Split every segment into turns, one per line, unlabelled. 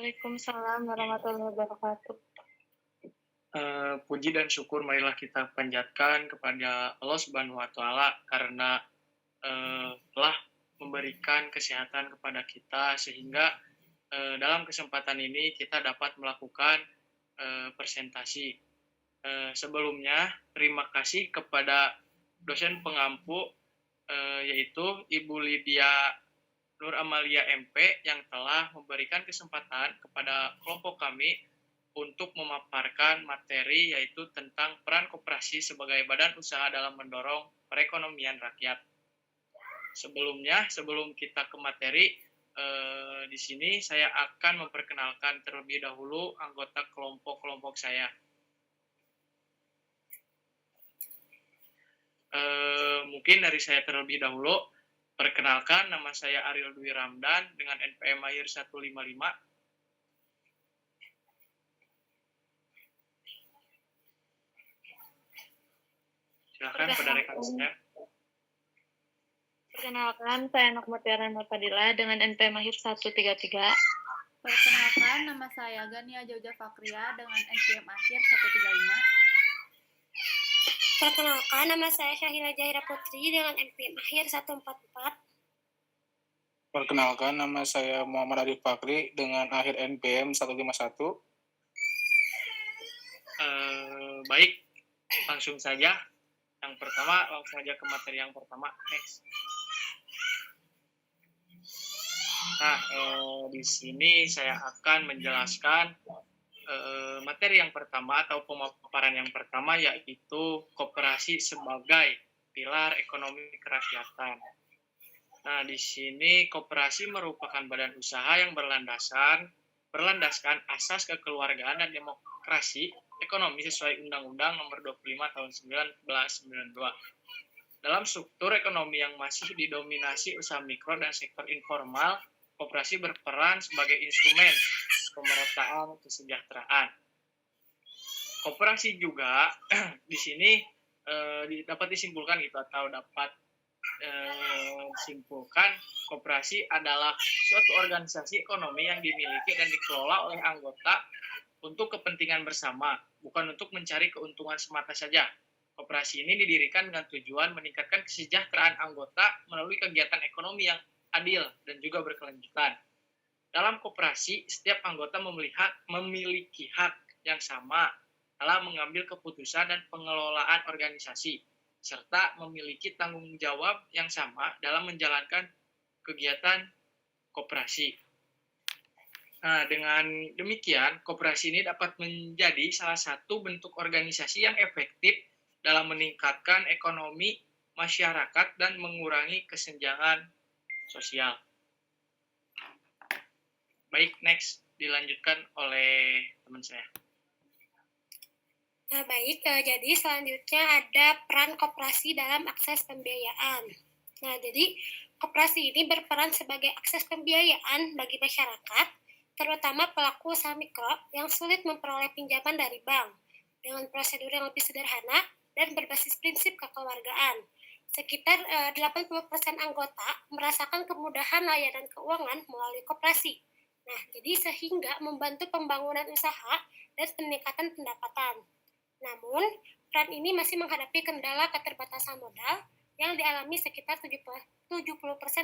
Waalaikumsalam warahmatullahi wabarakatuh.
Puji dan syukur marilah kita panjatkan kepada Allah Subhanahu wa taala karena, telah memberikan kesehatan kepada kita sehingga, dalam kesempatan ini kita dapat melakukan, presentasi. Sebelumnya terima kasih kepada dosen pengampu, yaitu Ibu Lydia Nur Amalia MP yang telah memberikan kesempatan kepada kelompok kami untuk memaparkan materi yaitu tentang peran koperasi sebagai badan usaha dalam mendorong perekonomian rakyat. Sebelum kita ke materi, di sini saya akan memperkenalkan terlebih dahulu anggota kelompok-kelompok saya. Mungkin dari saya terlebih dahulu, perkenalkan nama saya Ariel Dwi Ramdan dengan NPM Mahir 155. Silakan pada rekan saya.
Perkenalkan, saya Nok Mutiara Nur Fadila dengan NPM Mahir 133.
Perkenalkan, nama saya Gania Jauja Fakria dengan NPM Akhir 135.
Perkenalkan, nama saya Syahila Jahira Putri dengan NPM Akhir 144.
Perkenalkan, nama saya Muhammad Arif Fakri dengan akhir NPM 151.
Baik, langsung saja. Yang pertama, langsung saja ke materi yang pertama. Next. Nah, di sini saya akan menjelaskan materi yang pertama atau pemaparan yang pertama yaitu koperasi sebagai pilar ekonomi kerakyatan. Nah, di sini koperasi merupakan badan usaha yang berlandaskan asas kekeluargaan dan demokrasi ekonomi sesuai Undang-Undang Nomor 25 Tahun 1992. Dalam struktur ekonomi yang masih didominasi usaha mikro dan sektor informal, koperasi berperan sebagai instrumen pemerataan kesejahteraan. Koperasi juga di sini dapat disimpulkan disimpulkan koperasi adalah suatu organisasi ekonomi yang dimiliki dan dikelola oleh anggota untuk kepentingan bersama, bukan untuk mencari keuntungan semata saja. Koperasi ini didirikan dengan tujuan meningkatkan kesejahteraan anggota melalui kegiatan ekonomi yang adil dan juga berkelanjutan. Dalam koperasi, setiap anggota memiliki hak yang sama dalam mengambil keputusan dan pengelolaan organisasi, serta memiliki tanggung jawab yang sama dalam menjalankan kegiatan koperasi. Nah, dengan demikian, koperasi ini dapat menjadi salah satu bentuk organisasi yang efektif dalam meningkatkan ekonomi masyarakat dan mengurangi kesenjangan sosial. Baik, next. Dilanjutkan oleh teman saya.
Nah, baik, jadi selanjutnya ada peran koperasi dalam akses pembiayaan. Nah, jadi koperasi ini berperan sebagai akses pembiayaan bagi masyarakat, terutama pelaku usaha mikro yang sulit memperoleh pinjaman dari bank, dengan prosedur yang lebih sederhana dan berbasis prinsip kekeluargaan. Sekitar 80% anggota merasakan kemudahan layanan keuangan melalui koperasi. Nah, jadi sehingga membantu pembangunan usaha dan peningkatan pendapatan. Namun, peran ini masih menghadapi kendala keterbatasan modal yang dialami sekitar 70%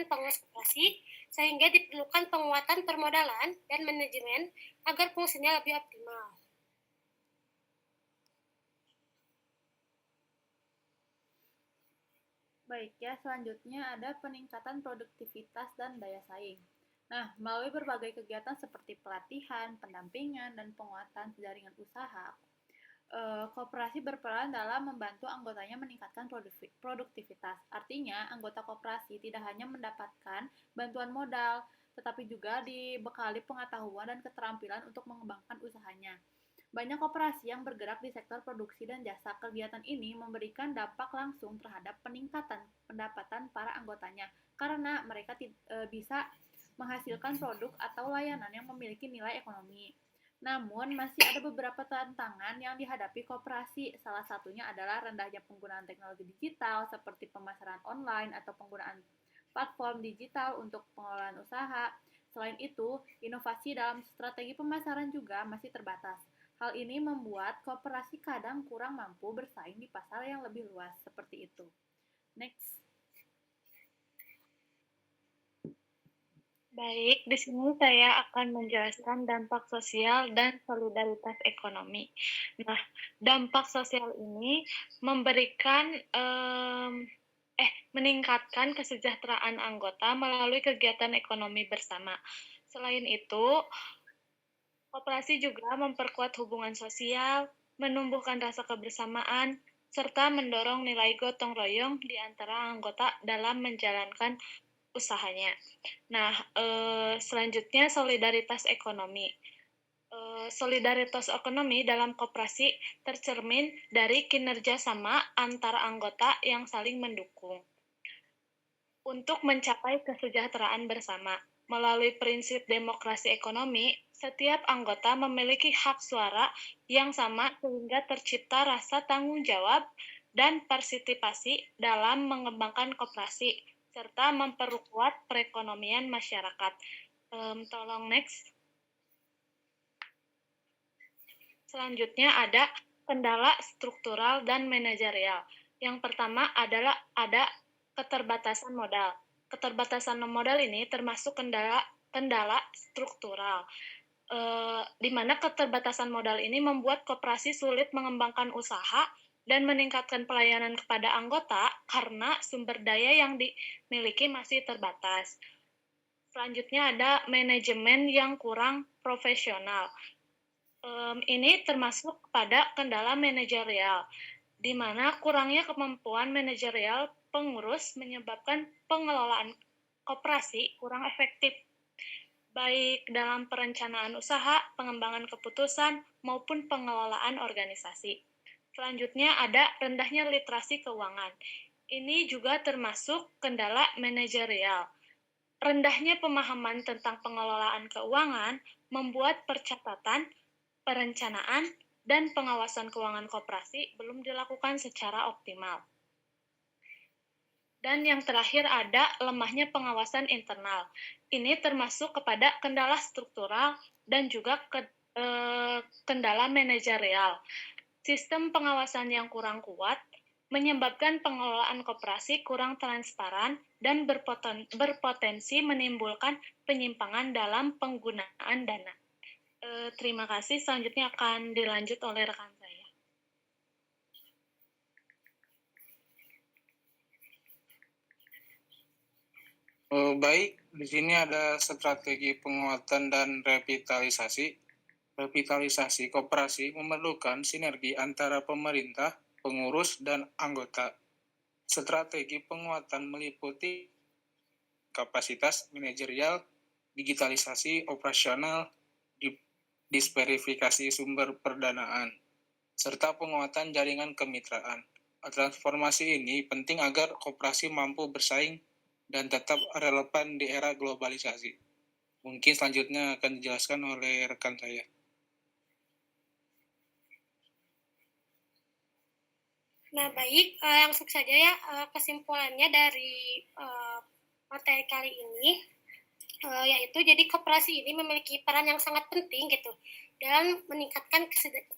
pengurus koperasi, sehingga diperlukan penguatan permodalan dan manajemen agar fungsinya lebih optimal.
Baik ya, selanjutnya ada peningkatan produktivitas dan daya saing. Nah, melalui berbagai kegiatan seperti pelatihan, pendampingan, dan penguatan jaringan usaha, koperasi berperan dalam membantu anggotanya meningkatkan produktivitas. Artinya, anggota koperasi tidak hanya mendapatkan bantuan modal, tetapi juga dibekali pengetahuan dan keterampilan untuk mengembangkan usahanya. Banyak koperasi yang bergerak di sektor produksi dan jasa. Kegiatan ini memberikan dampak langsung terhadap peningkatan pendapatan para anggotanya, karena mereka bisa menghasilkan produk atau layanan yang memiliki nilai ekonomi. Namun, masih ada beberapa tantangan yang dihadapi koperasi. Salah satunya adalah rendahnya penggunaan teknologi digital seperti pemasaran online atau penggunaan platform digital untuk pengelolaan usaha. Selain itu, inovasi dalam strategi pemasaran juga masih terbatas. Hal ini membuat koperasi kadang kurang mampu bersaing di pasar yang lebih luas, seperti itu. Next.
Baik, di sini saya akan menjelaskan dampak sosial dan solidaritas ekonomi. Nah, dampak sosial ini meningkatkan kesejahteraan anggota melalui kegiatan ekonomi bersama. Selain itu, koperasi juga memperkuat hubungan sosial, menumbuhkan rasa kebersamaan, serta mendorong nilai gotong royong di antara anggota dalam menjalankan usahanya. Nah, selanjutnya solidaritas ekonomi. Solidaritas ekonomi dalam koperasi tercermin dari kinerja sama antara anggota yang saling mendukung. Untuk mencapai kesejahteraan bersama, melalui prinsip demokrasi ekonomi, setiap anggota memiliki hak suara yang sama sehingga tercipta rasa tanggung jawab dan partisipasi dalam mengembangkan koperasi serta memperkuat perekonomian masyarakat. Tolong next. Selanjutnya ada kendala struktural dan manajerial. Yang pertama adalah ada keterbatasan modal. Keterbatasan modal ini termasuk kendala struktural, di mana keterbatasan modal ini membuat koperasi sulit mengembangkan usaha dan meningkatkan pelayanan kepada anggota karena sumber daya yang dimiliki masih terbatas. Selanjutnya ada manajemen yang kurang profesional. Ini termasuk pada kendala manajerial, di mana kurangnya kemampuan manajerial pengurus menyebabkan pengelolaan koperasi kurang efektif, baik dalam perencanaan usaha, pengembangan keputusan, maupun pengelolaan organisasi. Selanjutnya ada rendahnya literasi keuangan. Ini juga termasuk kendala manajerial. Rendahnya pemahaman tentang pengelolaan keuangan membuat percatatan, perencanaan, dan pengawasan keuangan koperasi belum dilakukan secara optimal. Dan yang terakhir ada lemahnya pengawasan internal. Ini termasuk kepada kendala struktural dan juga kendala manajerial. Sistem pengawasan yang kurang kuat menyebabkan pengelolaan koperasi kurang transparan dan berpotensi menimbulkan penyimpangan dalam penggunaan dana. Terima kasih. Selanjutnya akan dilanjut oleh rekan saya.
Baik, di sini ada strategi penguatan dan revitalisasi. Revitalisasi koperasi memerlukan sinergi antara pemerintah, pengurus, dan anggota. Strategi penguatan meliputi kapasitas manajerial, digitalisasi operasional, diversifikasi sumber pendanaan, serta penguatan jaringan kemitraan. Transformasi ini penting agar koperasi mampu bersaing dan tetap relevan di era globalisasi. Mungkin selanjutnya akan dijelaskan oleh rekan saya.
Nah, baik, langsung saja ya kesimpulannya dari materi kali ini, yaitu jadi koperasi ini memiliki peran yang sangat penting gitu dalam meningkatkan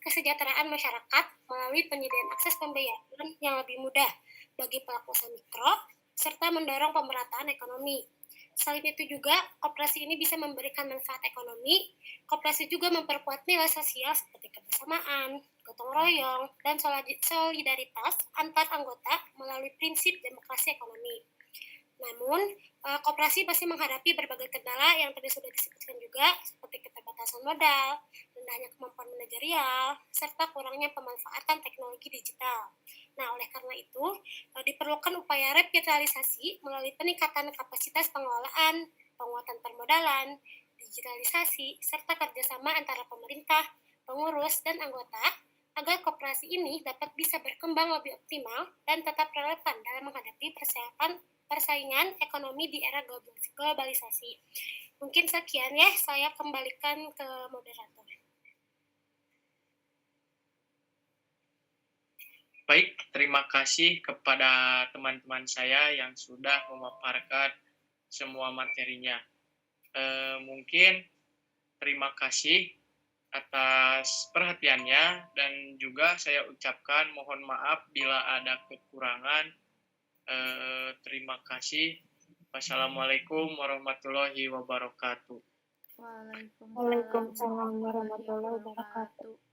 kesejahteraan masyarakat melalui penyediaan akses pembayaran yang lebih mudah bagi pelaku usaha mikro serta mendorong pemerataan ekonomi. Selain itu juga, koperasi ini bisa memberikan manfaat ekonomi. Koperasi juga memperkuat nilai sosial seperti kebersamaan, gotong royong, dan solidaritas antar anggota melalui prinsip demokrasi ekonomi. Namun, koperasi pasti menghadapi berbagai kendala yang tadi sudah disebutkan juga, seperti keterbatasan modal, rendahnya kemampuan manajerial, serta kurangnya pemanfaatan teknologi digital. Nah, oleh karena itu, diperlukan upaya revitalisasi melalui peningkatan kapasitas pengelolaan, penguatan permodalan, digitalisasi, serta kerjasama antara pemerintah, pengurus, dan anggota, agar koperasi ini dapat bisa berkembang lebih optimal dan tetap relevan dalam menghadapi persaingan ekonomi di era globalisasi. Mungkin sekian ya, saya kembalikan ke moderator.
Baik, terima kasih kepada teman-teman saya yang sudah memaparkan semua materinya. Mungkin terima kasih atas perhatiannya dan juga saya ucapkan mohon maaf bila ada kekurangan. Terima kasih. Wassalamualaikum warahmatullahi wabarakatuh.
Waalaikumsalam
Waalaikumsalam
warahmatullahi
warahmatullahi wabarakatuh.
wabarakatuh.